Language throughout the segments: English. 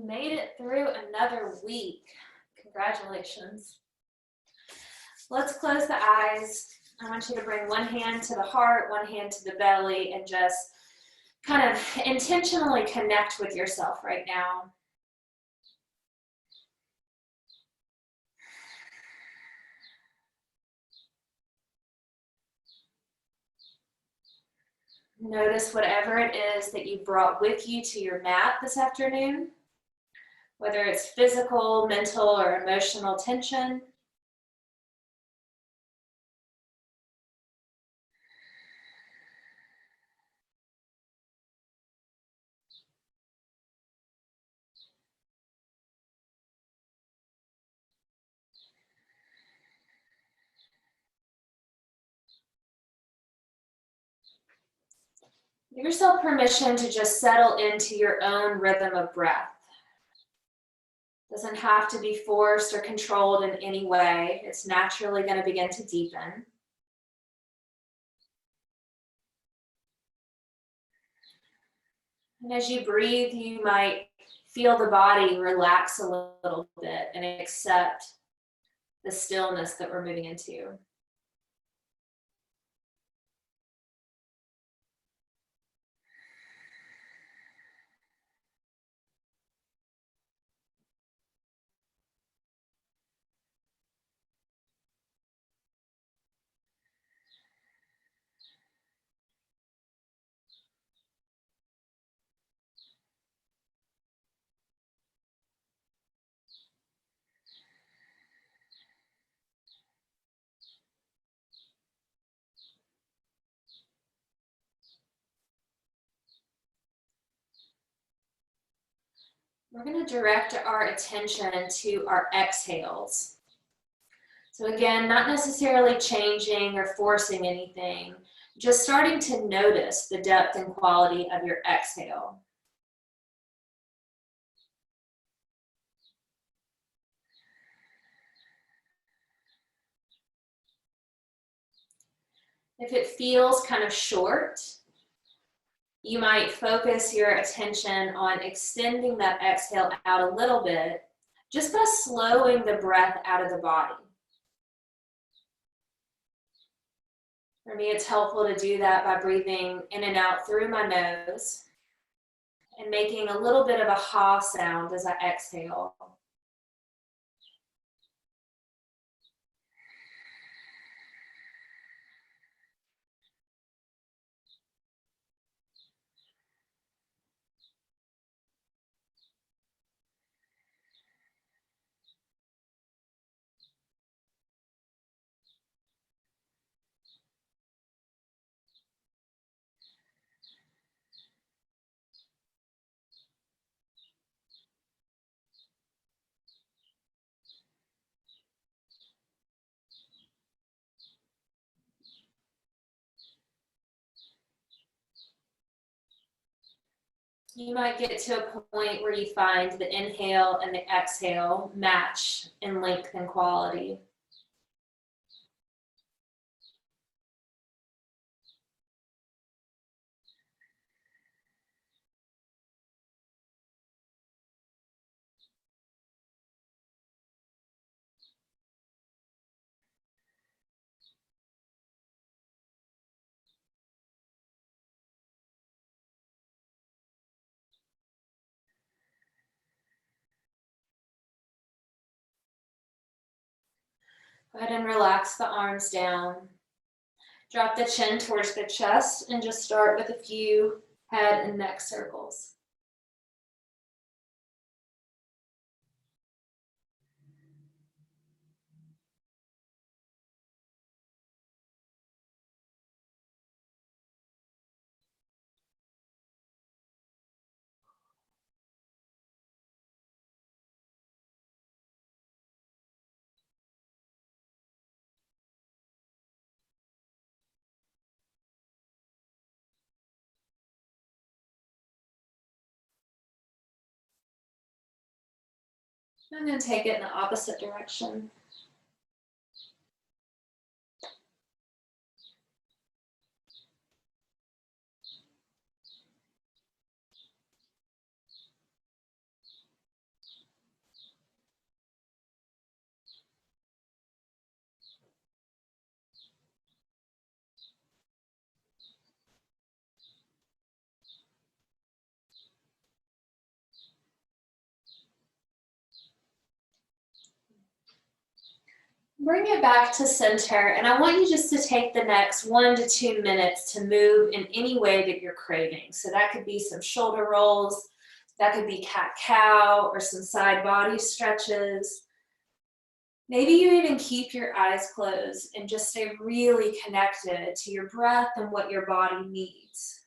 You made it through another week. Congratulations. Let's close the eyes. I want you to bring one hand to the heart, one hand to the belly, and just kind of intentionally connect with yourself right now. Notice whatever it is that you brought with you to your mat this afternoon, whether it's physical, mental, or emotional tension. Give yourself permission to just settle into your own rhythm of breath. Doesn't have to be forced or controlled in any way. It's naturally going to begin to deepen. And as you breathe, you might feel the body relax a little bit and accept the stillness that we're moving into. We're going to direct our attention to our exhales. So again, not necessarily changing or forcing anything, just starting to notice the depth and quality of your exhale. If it feels kind of short, you might focus your attention on extending that exhale out a little bit, just by slowing the breath out of the body. For me, it's helpful to do that by breathing in and out through my nose and making a little bit of a ha sound as I exhale. You might get to a point where you find the inhale and the exhale match in length and quality. Go ahead and relax the arms down. Drop the chin towards the chest and just start with a few head and neck circles. I'm going to take it in the opposite direction. Bring it back to center, and I want you just to take the next 1 to 2 minutes to move in any way that you're craving. So that could be some shoulder rolls, that could be cat-cow, or some side body stretches. Maybe you even keep your eyes closed and just stay really connected to your breath and what your body needs.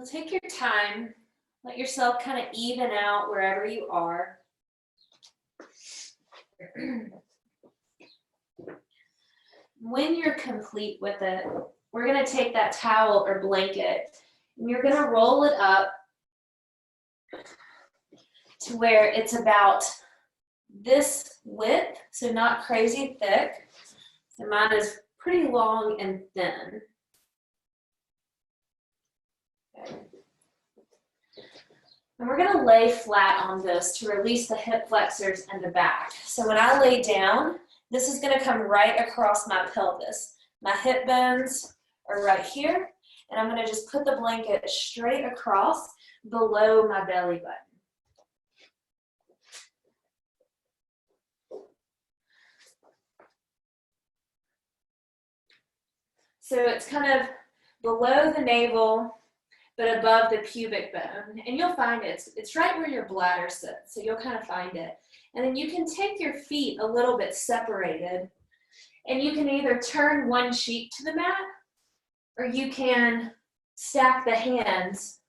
So take your time, let yourself kind of even out wherever you are. When you're complete with it, we're going to take that towel or blanket and you're going to roll it up to where it's about this width, so not crazy thick. So mine is pretty long and thin. Okay. And we're going to lay flat on this to release the hip flexors and the back. So when I lay down, this is going to come right across my pelvis. My hip bones are right here, and I'm going to just put the blanket straight across below my belly button. So it's kind of below the navel, but above the pubic bone. And you'll find it's right where your bladder sits, so you'll kind of find it. And then you can take your feet a little bit separated, and you can either turn one cheek to the mat, or you can stack the hands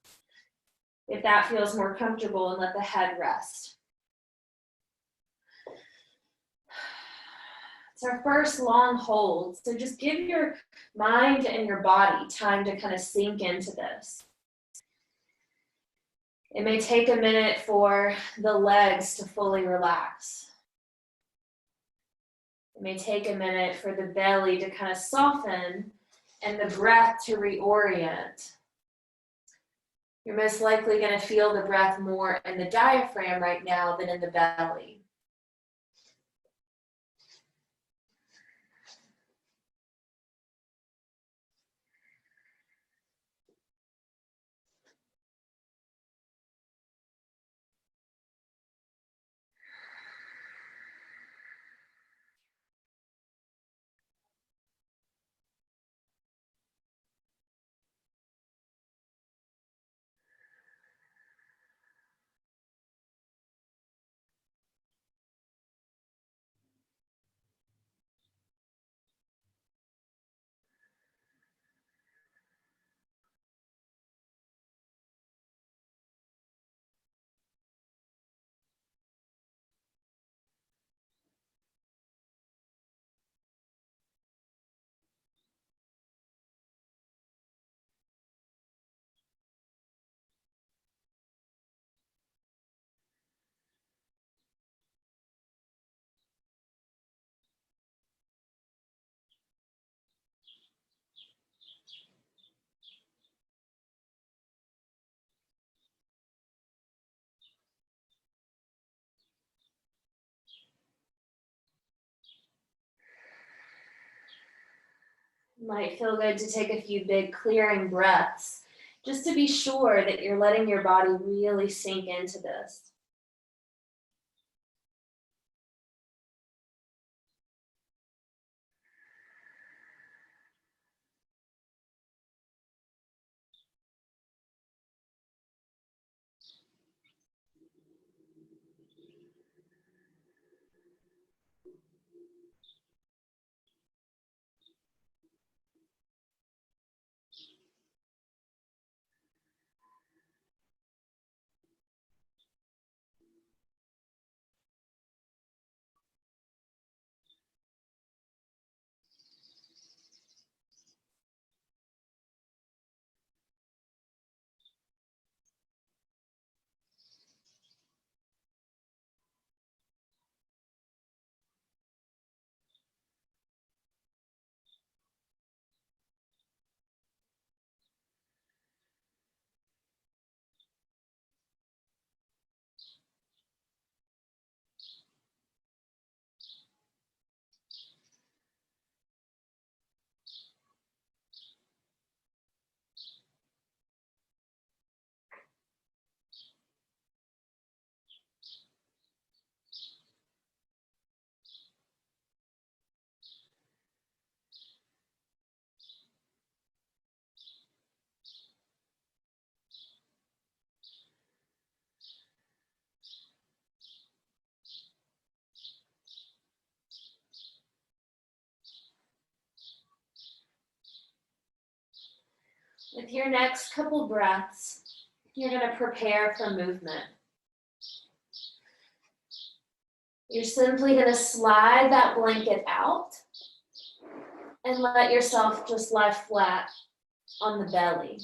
if that feels more comfortable and let the head rest. It's our first long hold, so just give your mind and your body time to kind of sink into this. It may take a minute for the legs to fully relax. It may take a minute for the belly to kind of soften and the breath to reorient. You're most likely going to feel the breath more in the diaphragm right now than in the belly. Might feel good to take a few big clearing breaths, just to be sure that you're letting your body really sink into this. With your next couple breaths, you're going to prepare for movement. You're simply going to slide that blanket out and let yourself just lie flat on the belly.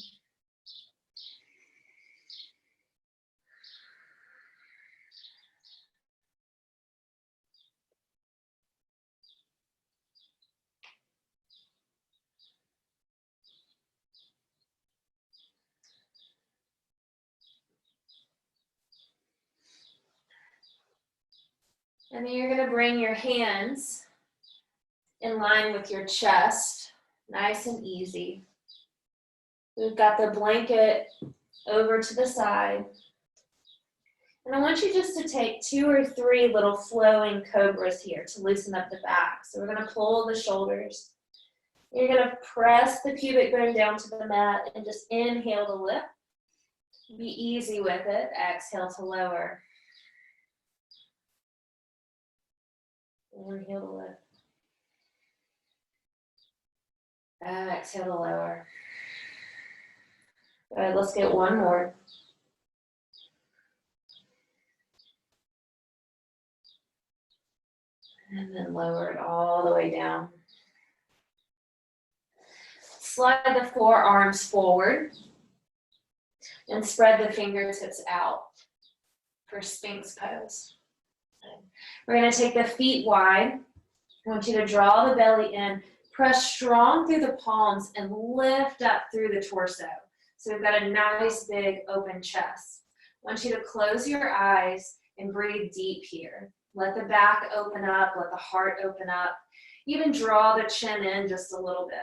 And then you're going to bring your hands in line with your chest, nice and easy. We've got the blanket over to the side. And I want you just to take 2 or 3 little flowing cobras here to loosen up the back. So we're going to pull the shoulders. You're going to press the pubic bone down to the mat and just inhale to lift. Be easy with it. Exhale to lower. Inhale to lift. Exhale to lower. All right, let's get one more. And then lower it all the way down. Slide the forearms forward and spread the fingertips out for Sphinx pose. We're going to take the feet wide. I want you to draw the belly in, press strong through the palms, and lift up through the torso. So we've got a nice big open chest. I want you to close your eyes and breathe deep here. Let the back open up, let the heart open up. Even draw the chin in just a little bit.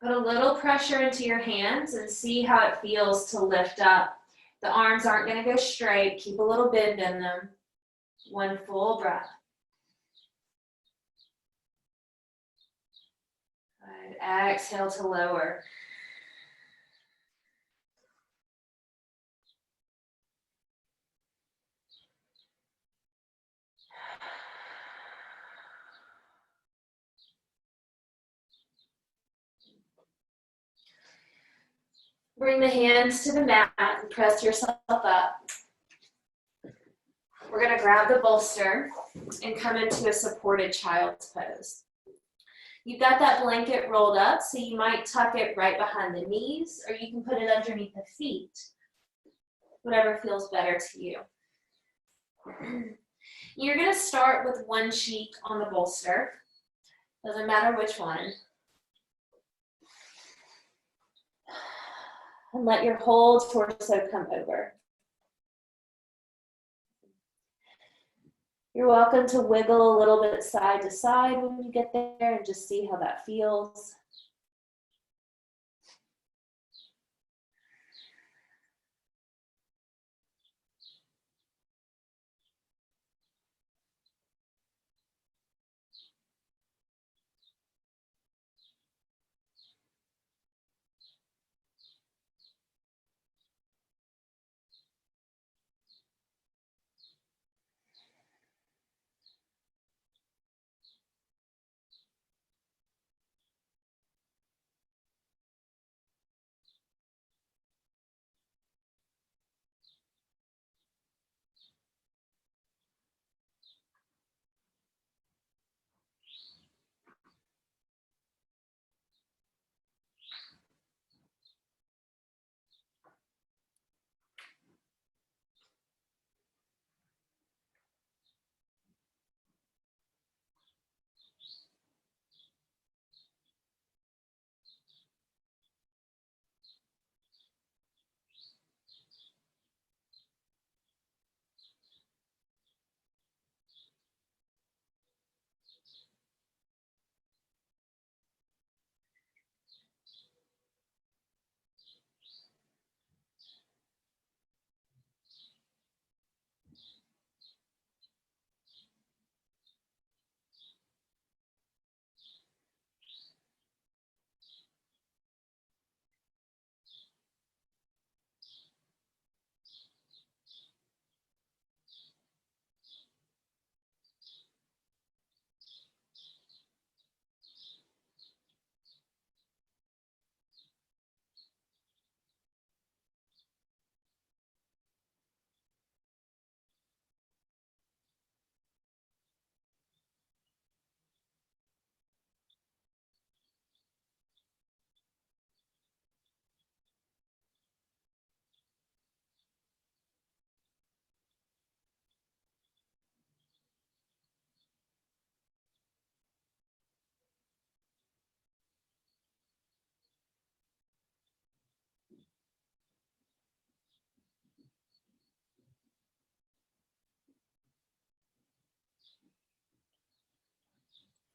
Put a little pressure into your hands and see how it feels to lift up. The arms aren't going to go straight. Keep a little bend in them. One full breath. Good. Exhale to lower. Bring the hands to the mat and press yourself up. We're going to grab the bolster and come into a supported child's pose. You've got that blanket rolled up, so you might tuck it right behind the knees, or you can put it underneath the feet, whatever feels better to you. You're going to start with one cheek on the bolster. Doesn't matter which one. And let your whole torso come over. You're welcome to wiggle a little bit side to side when you get there and just see how that feels.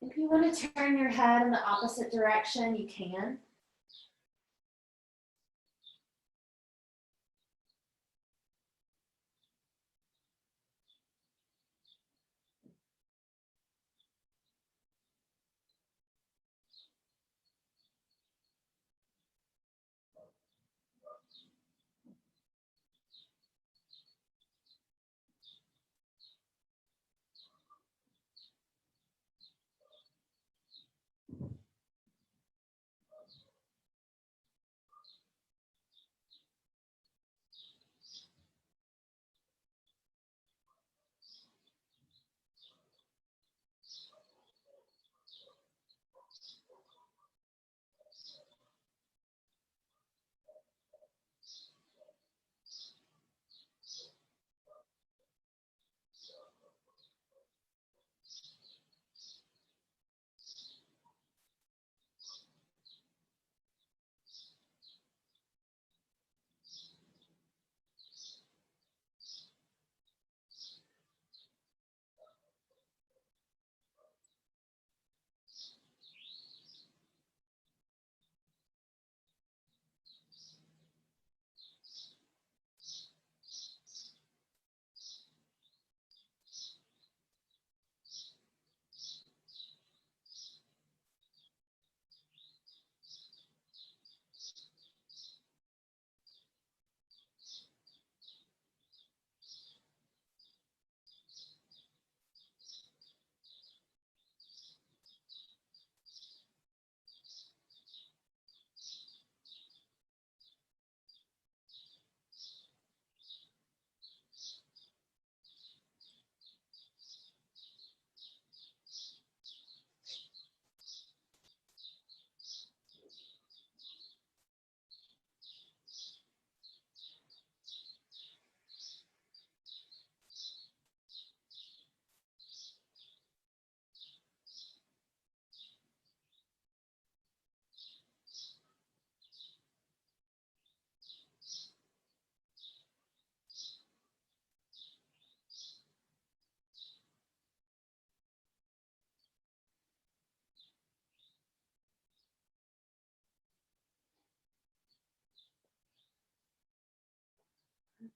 If you want to turn your head in the opposite direction, you can.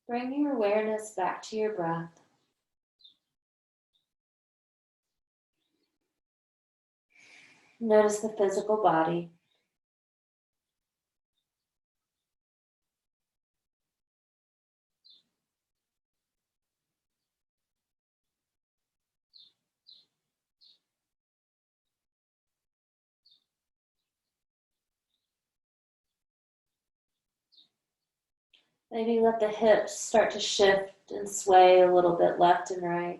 Bring your awareness back to your breath. Notice the physical body. Maybe let the hips start to shift and sway a little bit left and right.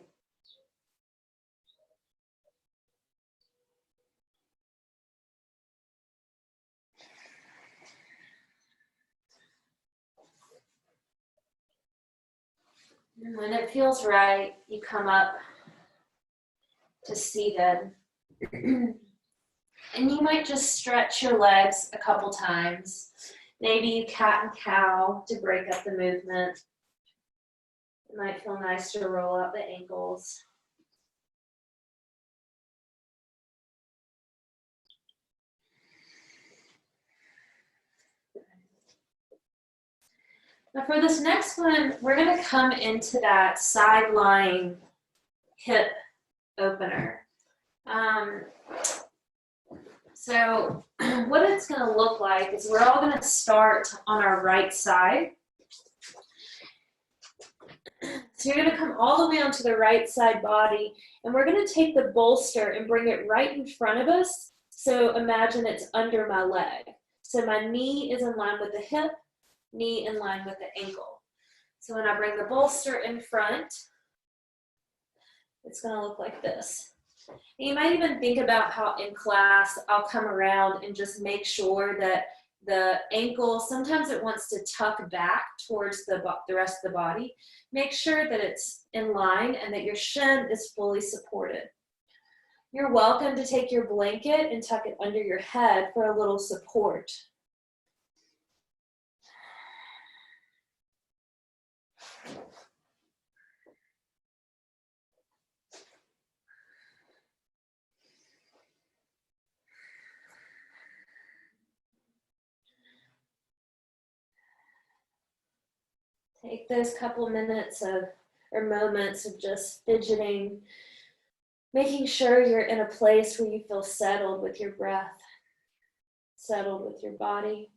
And when it feels right, you come up to seated. And you might just stretch your legs a couple times. Maybe you cat and cow to break up the movement. It might feel nice to roll out the ankles. Now for this next one, we're going to come into that side lying hip opener. So what it's going to look like is we're all going to start on our right side. So you're going to come all the way onto the right side body, and we're going to take the bolster and bring it right in front of us. So imagine it's under my leg. So my knee is in line with the hip, knee in line with the ankle. So when I bring the bolster in front, it's going to look like this. And you might even think about how in class I'll come around and just make sure that the ankle, sometimes it wants to tuck back towards the rest of the body. Make sure that it's in line and that your shin is fully supported. You're welcome to take your blanket and tuck it under your head for a little support. Take those couple minutes or moments of just fidgeting, making sure you're in a place where you feel settled with your breath, settled with your body.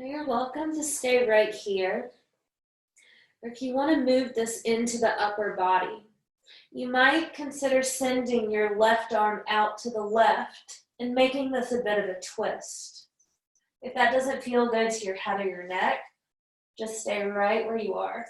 Now you're welcome to stay right here. Or if you want to move this into the upper body, you might consider sending your left arm out to the left and making this a bit of a twist. If that doesn't feel good to your head or your neck, just stay right where you are.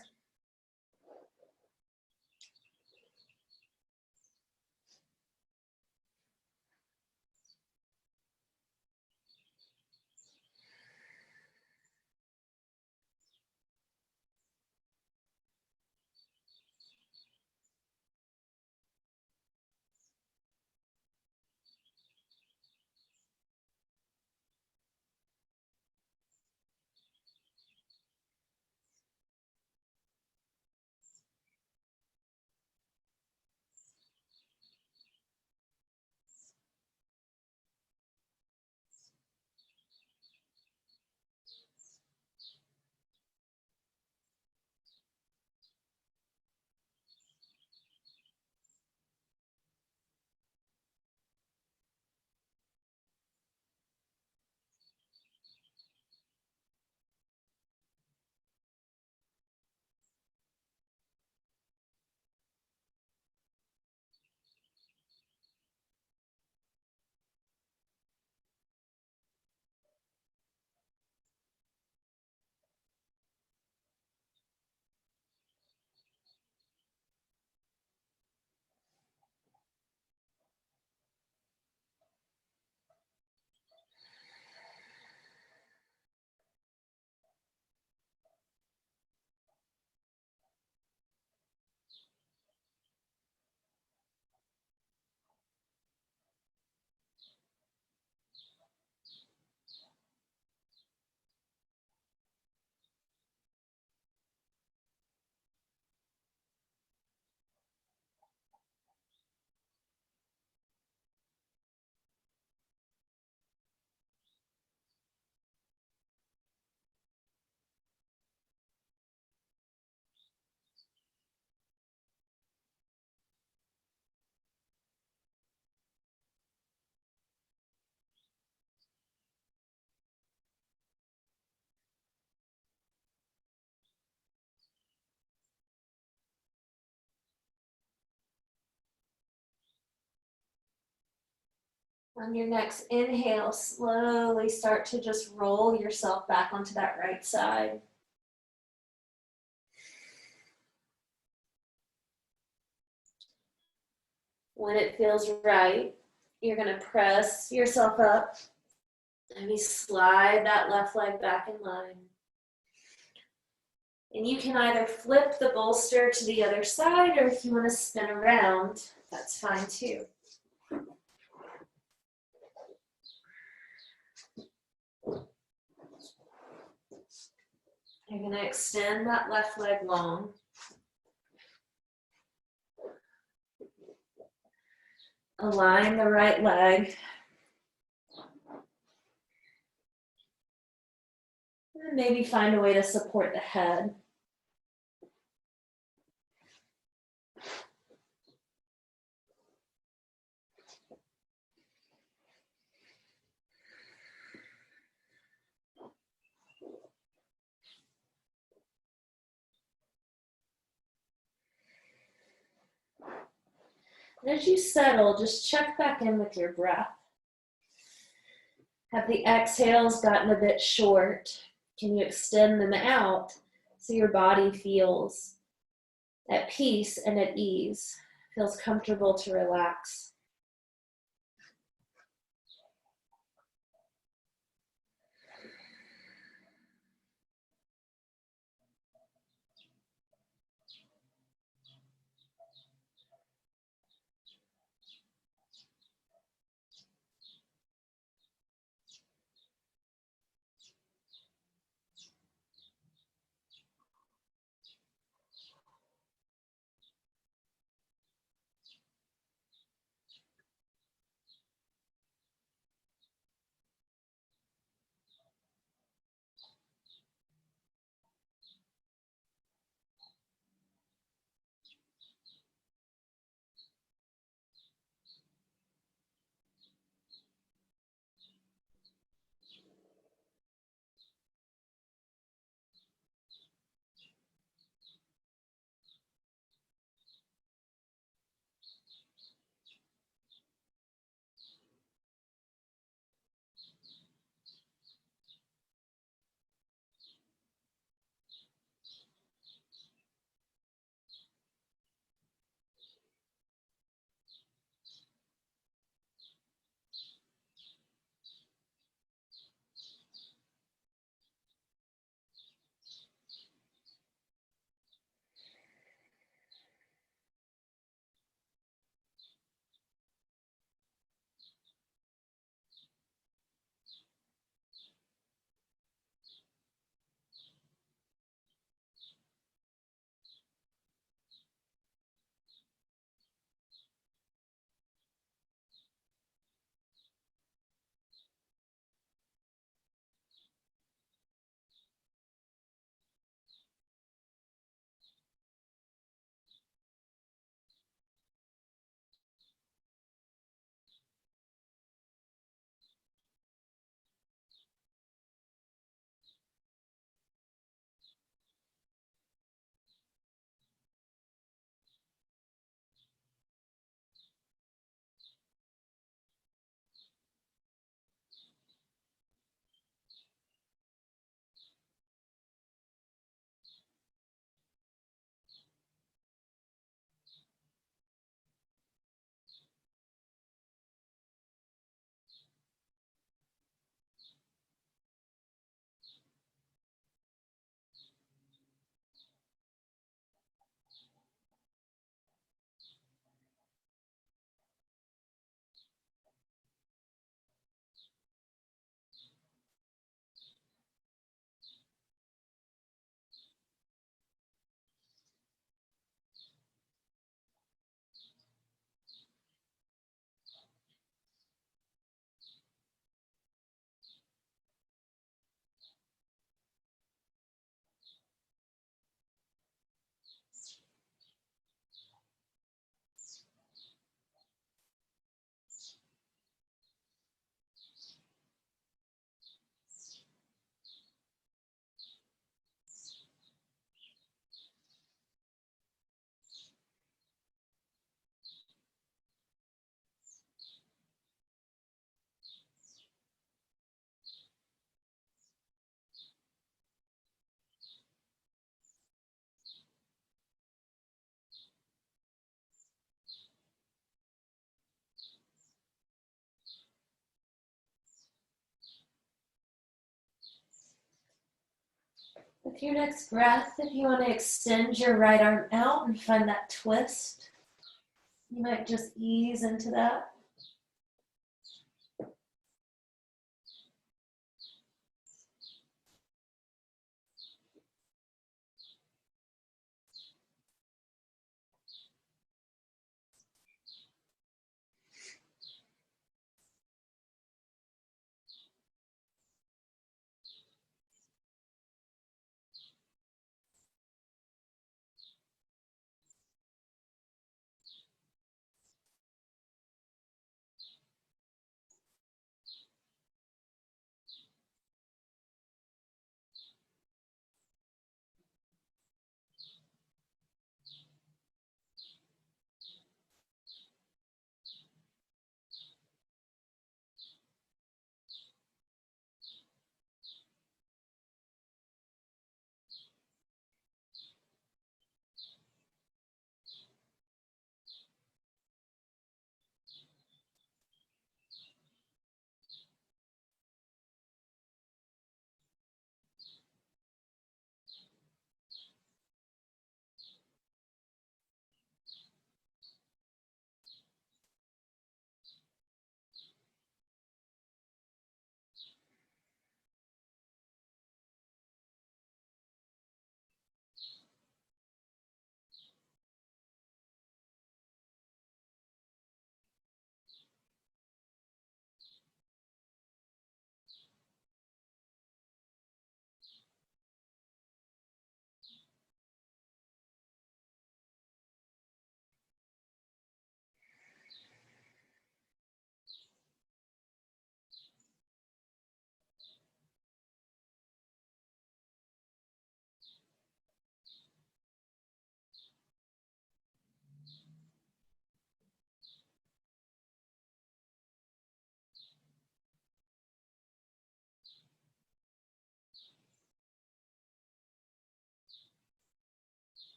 On your next inhale, slowly start to just roll yourself back onto that right side. When it feels right, you're going to press yourself up. Maybe slide that left leg back in line. And you can either flip the bolster to the other side, or if you want to spin around, that's fine too. You're going to extend that left leg long. Align the right leg. And maybe find a way to support the head. And as you settle, just check back in with your breath. Have the exhales gotten a bit short? Can you extend them out so your body feels at peace and at ease, feels comfortable to relax? With your next breath, if you want to extend your right arm out and find that twist, you might just ease into that.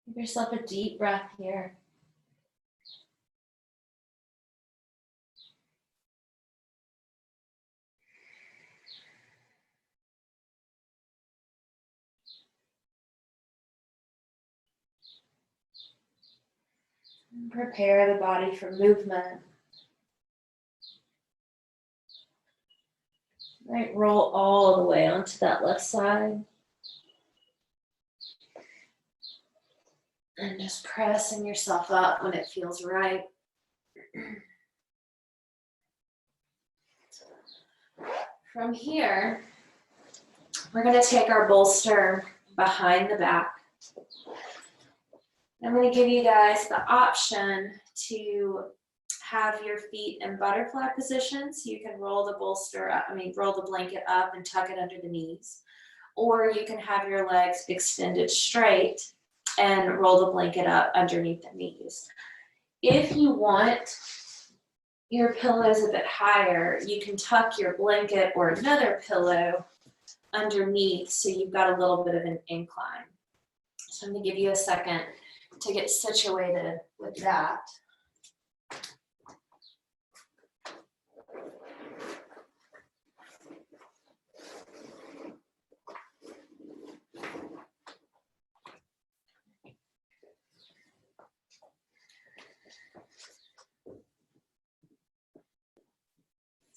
Give yourself a deep breath here. And prepare the body for movement. Right, roll all the way onto that left side. And just pressing yourself up when it feels right. From here, we're going to take our bolster behind the back. I'm going to give you guys the option to have your feet in butterfly position, so you can roll the bolster up, roll the blanket up and tuck it under the knees. Or you can have your legs extended straight and roll the blanket up underneath the knees. If you want your pillows a bit higher, you can tuck your blanket or another pillow underneath, so you've got a little bit of an incline. So I'm going to give you a second to get situated with that.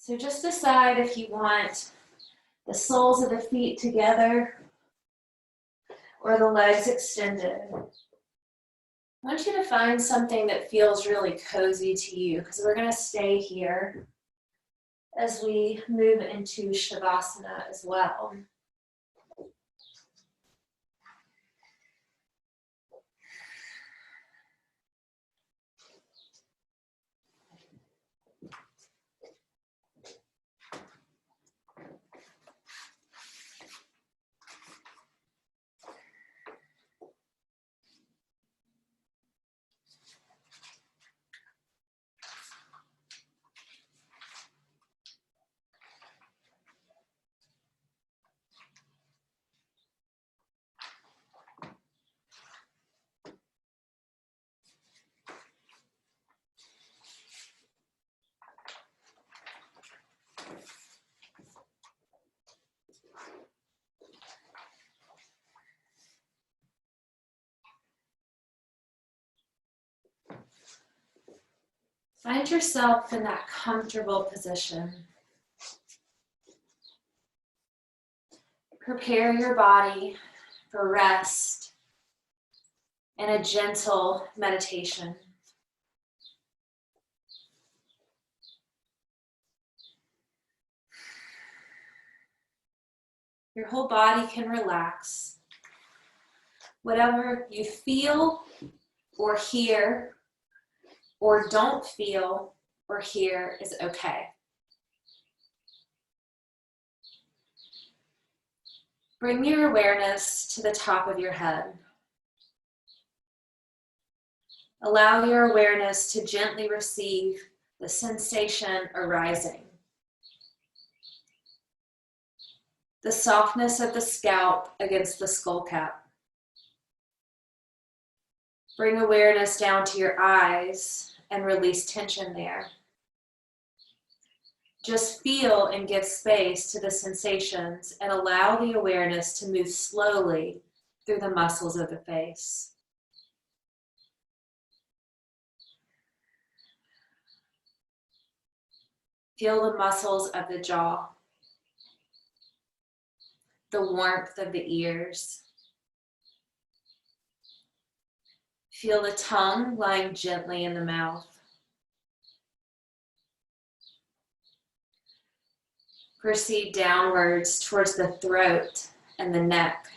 So just decide if you want the soles of the feet together or the legs extended. I want you to find something that feels really cozy to you, because we're going to stay here as we move into Shavasana as well. Find yourself in that comfortable position. Prepare your body for rest and a gentle meditation. Your whole body can relax. Whatever you feel or hear or don't feel or hear is okay. Bring your awareness to the top of your head. Allow your awareness to gently receive the sensation arising. The softness of the scalp against the skull cap. Bring awareness down to your eyes and release tension there. Just feel and give space to the sensations and allow the awareness to move slowly through the muscles of the face. Feel the muscles of the jaw, the warmth of the ears. Feel the tongue lying gently in the mouth. Proceed downwards towards the throat and the neck.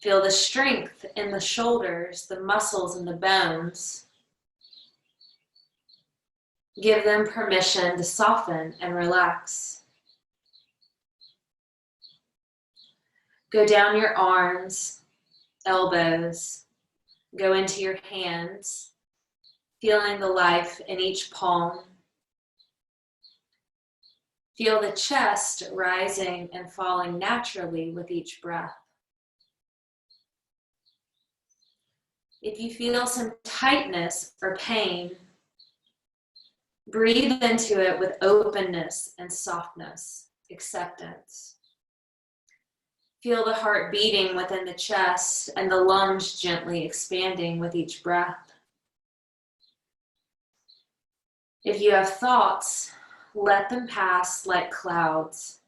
Feel the strength in the shoulders, the muscles and the bones. Give them permission to soften and relax. Go down your arms, elbows, go into your hands, feeling the life in each palm. Feel the chest rising and falling naturally with each breath. If you feel some tightness or pain, breathe into it with openness and softness, acceptance. Feel the heart beating within the chest and the lungs gently expanding with each breath. If you have thoughts, let them pass like clouds.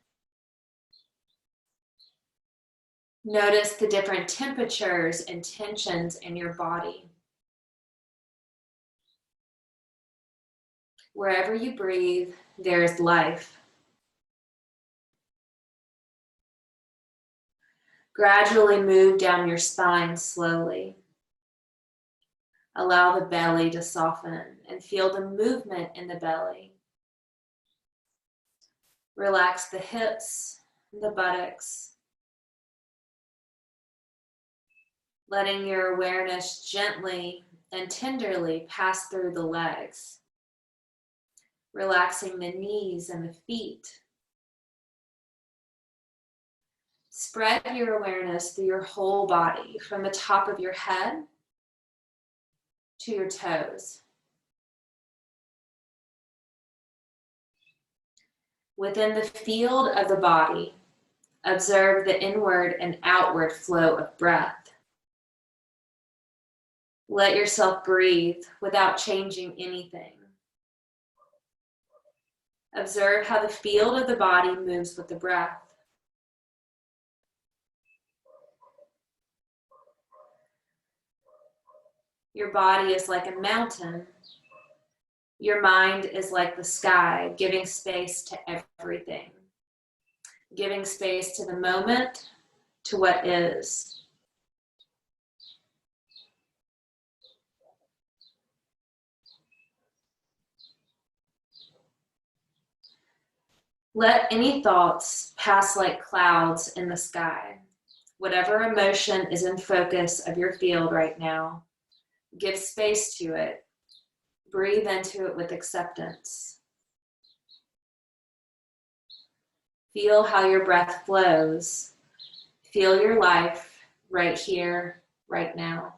Notice the different temperatures and tensions in your body. Wherever you breathe, there is life. Gradually move down your spine slowly. Allow the belly to soften and feel the movement in the belly. Relax the hips, the buttocks. Letting your awareness gently and tenderly pass through the legs. Relaxing the knees and the feet. Spread your awareness through your whole body, from the top of your head to your toes. Within the field of the body, observe the inward and outward flow of breath. Let yourself breathe without changing anything. Observe how the field of the body moves with the breath. Your body is like a mountain. Your mind is like the sky, giving space to everything. Giving space to the moment, to what is. Let any thoughts pass like clouds in the sky. Whatever emotion is in focus of your field right now, give space to it. Breathe into it with acceptance. Feel how your breath flows. Feel your life right here, right now.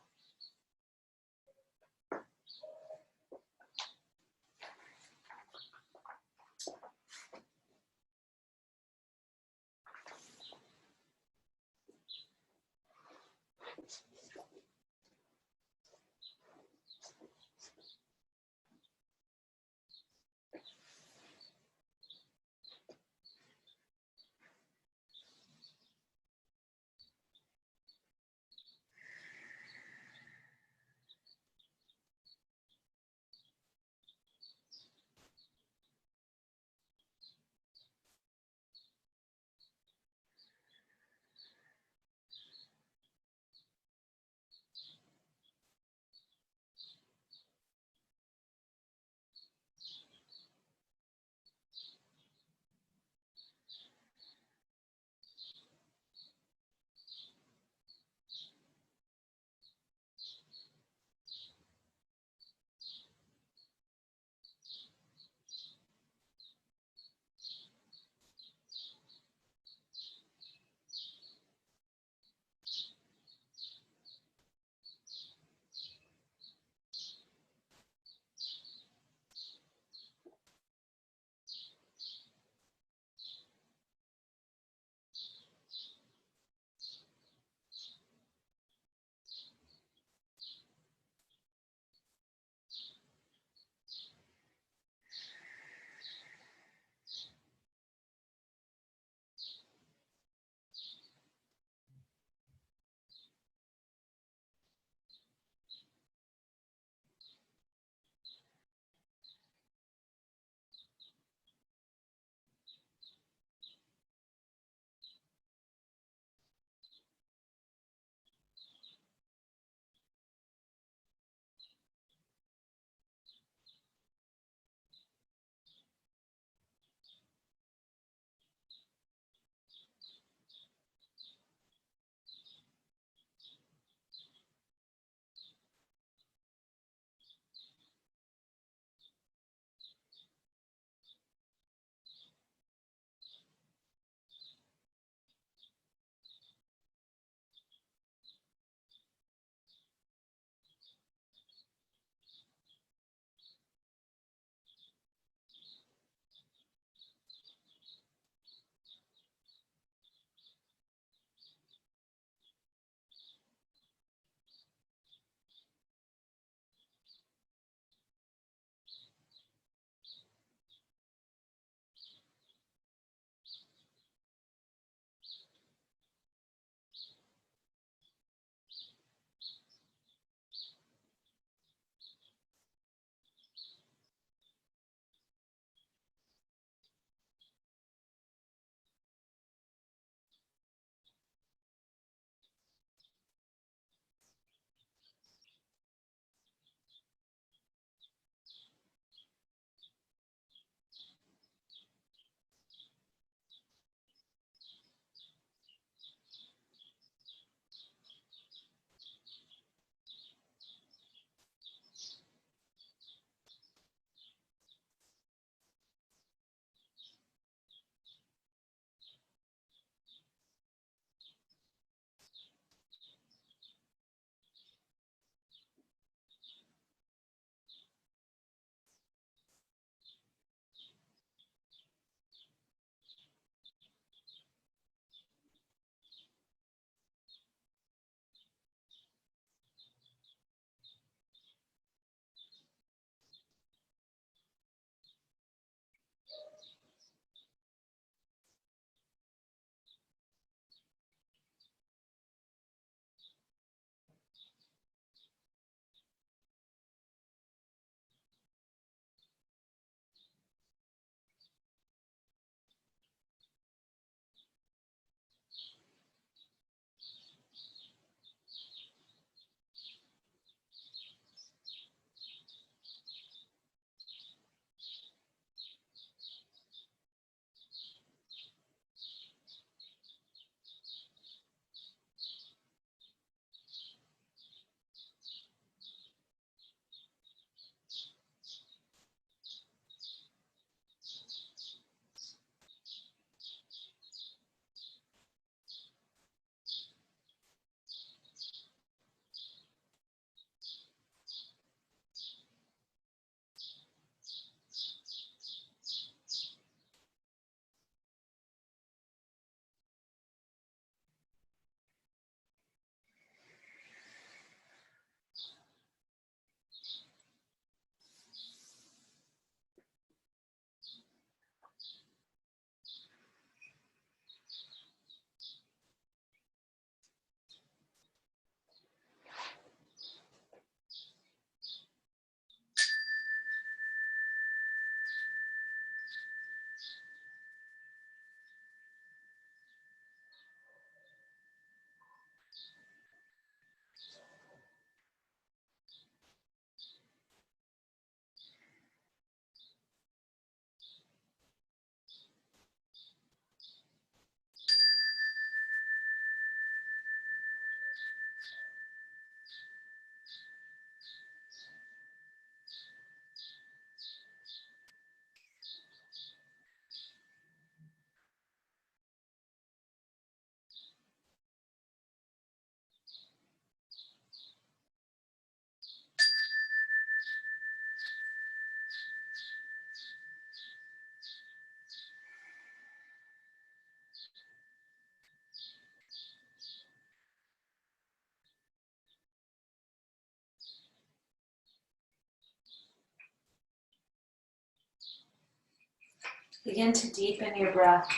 Begin to deepen your breath.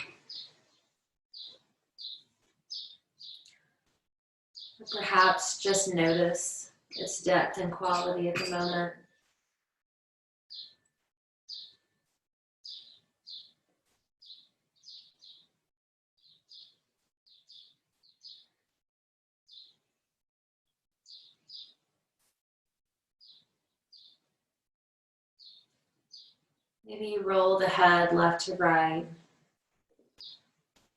Or perhaps just notice its depth and quality at the moment. Maybe you roll the head left to right.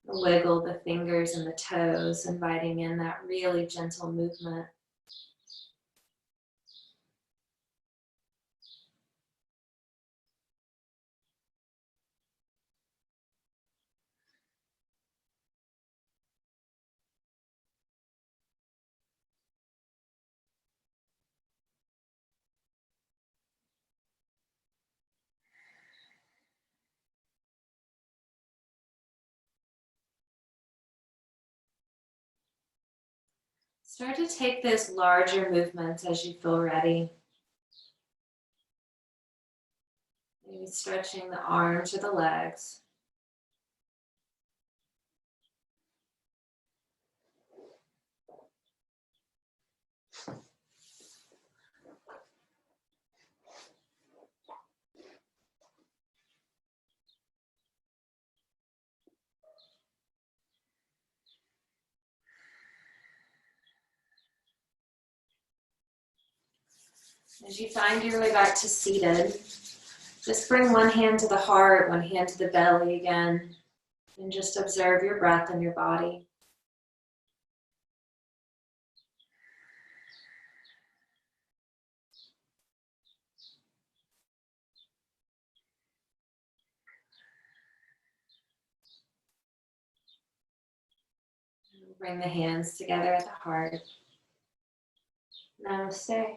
Wiggle the fingers and the toes, inviting in that really gentle movement. Start to take those larger movements as you feel ready. Maybe stretching the arms or the legs. As you find your way back to seated, just bring one hand to the heart, one hand to the belly again, and just observe your breath and your body. Bring the hands together at the heart. Namaste.